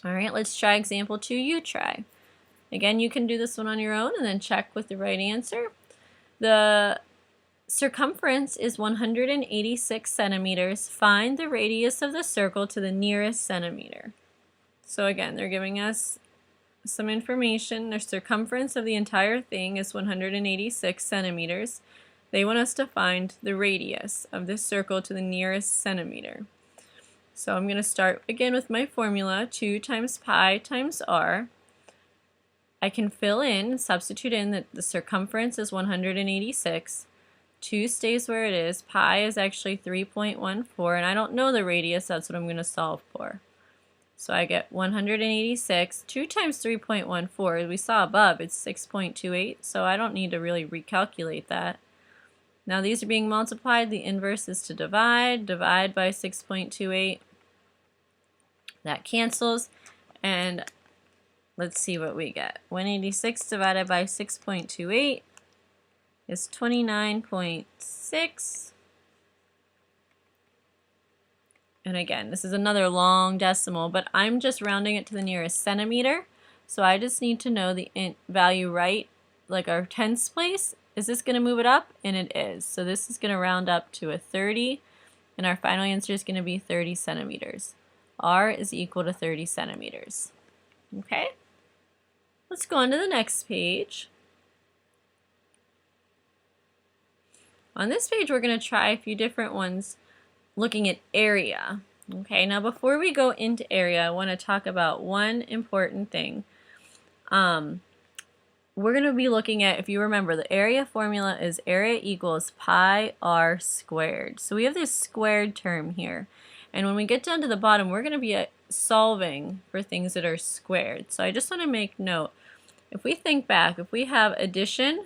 All right, let's try example 2. You try. Again, you can do this one on your own and then check with the right answer. The circumference is 186 centimeters. Find the radius of the circle to the nearest centimeter. So again, they're giving us some information. The circumference of the entire thing is 186 centimeters. They want us to find the radius of this circle to the nearest centimeter. So I'm going to start again with my formula, 2 times pi times r. I can fill in, substitute in that the circumference is 186. 2 stays where it is. Pi is actually 3.14, and I don't know the radius, that's what I'm going to solve for. So I get 186. 2 times 3.14, as we saw above, it's 6.28, so I don't need to really recalculate that. Now these are being multiplied. The inverse is to divide. Divide by 6.28. That cancels, and let's see what we get. 186 divided by 6.28 is 29.6. And again, this is another long decimal, but I'm just rounding it to the nearest centimeter. So I just need to know the value right, like our tens place. Is this going to move it up? And it is. So this is going to round up to a 30, and our final answer is going to be 30 centimeters. R is equal to 30 centimeters. Okay? Let's go on to the next page. On this page, we're going to try a few different ones looking at area. Okay, now before we go into area, I want to talk about one important thing. We're going to be looking at, if you remember, the area formula is area equals pi r squared. So we have this squared term here. And when we get down to the bottom, we're going to be solving for things that are squared. So I just want to make note, if we think back, if we have addition,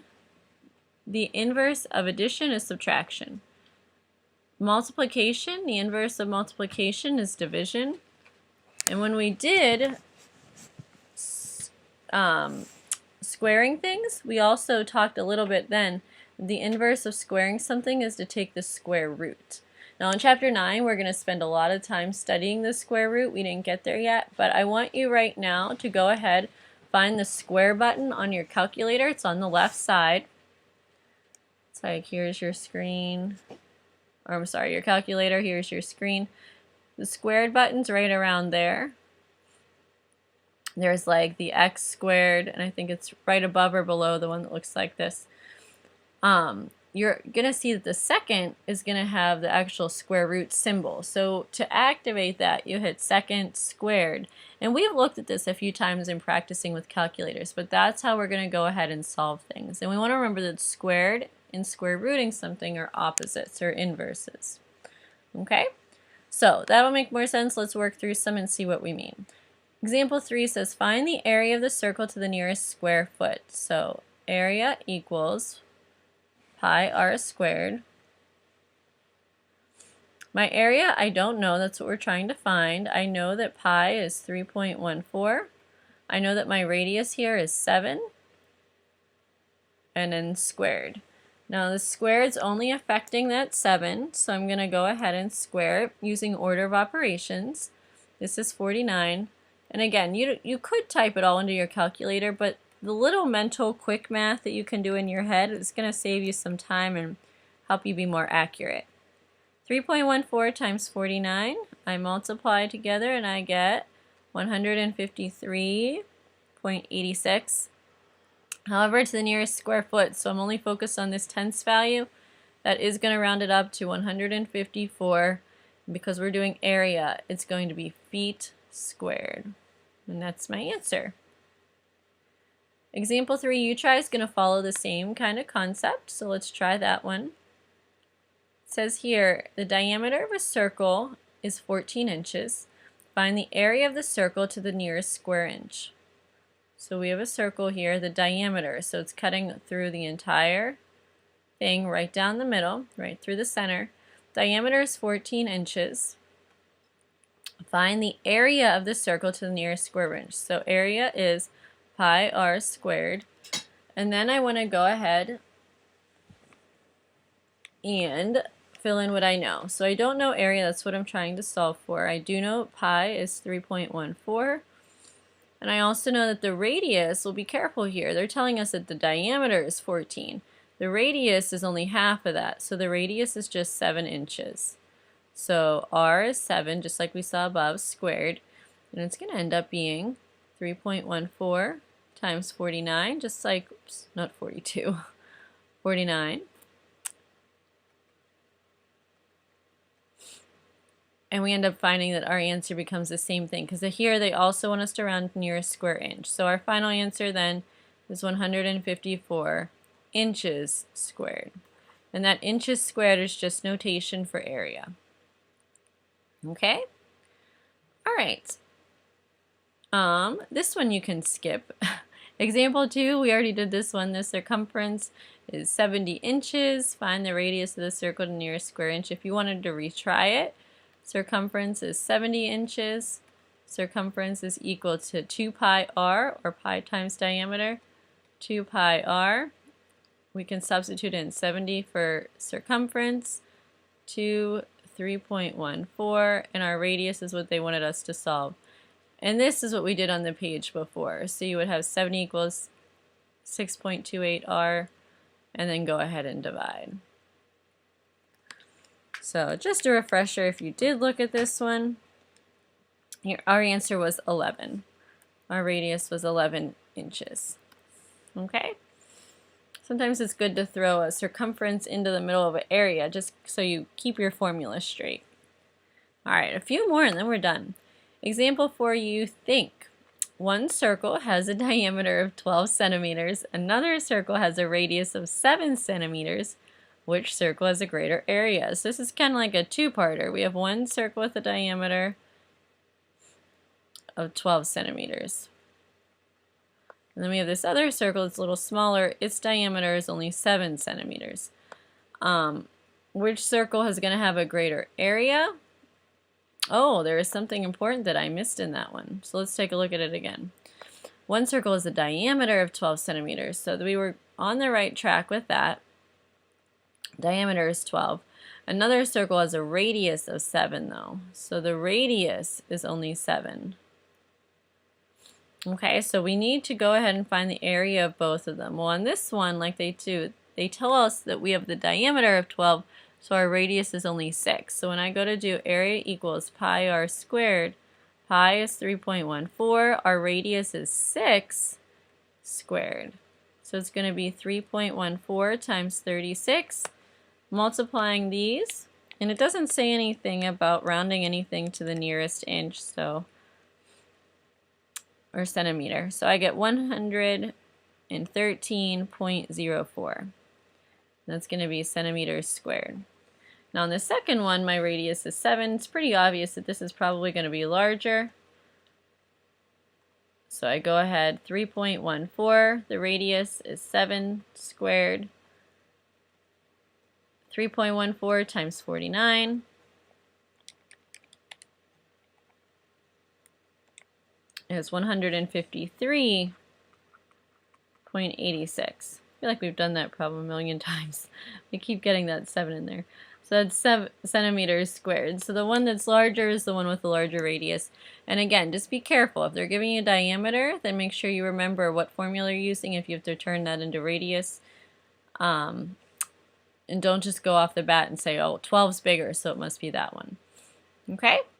the inverse of addition is subtraction. Multiplication, the inverse of multiplication is division. And when we did squaring things, we also talked a little bit then, the inverse of squaring something is to take the square root. Now in chapter 9, we're going to spend a lot of time studying the square root. We didn't get there yet, but I want you right now to go ahead, find the square button on your calculator. It's on the left side. It's like, here's your screen. Or I'm sorry, your calculator, here's your screen. The squared button's right around there. There's like the x squared, and I think it's right above or below the one that looks like this. You're going to see that the second is going to have the actual square root symbol. So to activate that, you hit second squared. And we've looked at this a few times in practicing with calculators, but that's how we're going to go ahead and solve things. And we want to remember that squared and square rooting something are opposites or inverses. Okay? So that'll make more sense. Let's work through some and see what we mean. Example 3 says, find the area of the circle to the nearest square foot. So area equals pi r squared. My area, I don't know. That's what we're trying to find. I know that pi is 3.14. I know that my radius here is 7. And then squared. Now the square is only affecting that 7, so I'm going to go ahead and square it using order of operations. This is 49. And again, you could type it all into your calculator, but the little mental quick math that you can do in your head is going to save you some time and help you be more accurate. 3.14 times 49, I multiply together and I get 153.86. However, to the nearest square foot, so I'm only focused on this tenths value, that is going to round it up to 154. Because we're doing area, it's going to be feet squared. And that's my answer. Example 3 you try is going to follow the same kind of concept, so let's try that one. It says here, the diameter of a circle is 14 inches. Find the area of the circle to the nearest square inch. So we have a circle here, the diameter, so it's cutting through the entire thing right down the middle, right through the center. Diameter is 14 inches. Find the area of the circle to the nearest square inch. So area is pi r squared. And then I want to go ahead and fill in what I know. So I don't know area, that's what I'm trying to solve for. I do know pi is 3.14. And I also know that the radius, well, be careful here. They're telling us that the diameter is 14. The radius is only half of that, so the radius is just 7 inches. So r is 7, just like we saw above, squared. And it's going to end up being 3.14 times 49, just like, oops, not 42, 49. And we end up finding that our answer becomes the same thing, because here they also want us to round near a square inch. So our final answer then is 154 inches squared. And that inches squared is just notation for area. Okay? All right. This one you can skip. Example 2, we already did this one. The circumference is 70 inches. Find the radius of the circle to nearest square inch. If you wanted to retry it, circumference is 70 inches. Circumference is equal to 2 pi r, or pi times diameter. 2 pi r. We can substitute in 70 for circumference. 3.14, and our radius is what they wanted us to solve. And this is what we did on the page before. So you would have 70 equals 6.28 r, and then go ahead and divide. So just a refresher, if you did look at this one, our answer was 11. Our radius was 11 inches. Okay? Sometimes it's good to throw a circumference into the middle of an area just so you keep your formula straight. All right, a few more and then we're done. Example 4, you think. One circle has a diameter of 12 centimeters. Another circle has a radius of 7 centimeters. Which circle has a greater area? So this is kind of like a two-parter. We have one circle with a diameter of 12 centimeters. And then we have this other circle that's a little smaller. Its diameter is only 7 centimeters. Which circle is going to have a greater area? Oh, there is something important that I missed in that one. So let's take a look at it again. One circle is a diameter of 12 centimeters. So we were on the right track with that. Diameter is 12. Another circle has a radius of 7 though. So the radius is only 7. Okay, so we need to go ahead and find the area of both of them. Well, on this one, like they do, they tell us that we have the diameter of 12, so our radius is only 6. So when I go to do area equals pi r squared, pi is 3.14, our radius is 6 squared. So it's going to be 3.14 times 36, multiplying these, and it doesn't say anything about rounding anything to the nearest inch, so or centimeter. So I get 113.04. That's going to be centimeters squared. Now on the second one, my radius is 7. It's pretty obvious that this is probably going to be larger. So I go ahead, 3.14. The radius is 7 squared. 3.14 times 49. Is 153.86. I feel like we've done that problem a million times. We keep getting that 7 in there. So that's 7 centimeters squared. So the one that's larger is the one with the larger radius. And again, just be careful. If they're giving you a diameter, then make sure you remember what formula you're using if you have to turn that into radius. And don't just go off the bat and say, oh, 12's bigger, so it must be that one. Okay?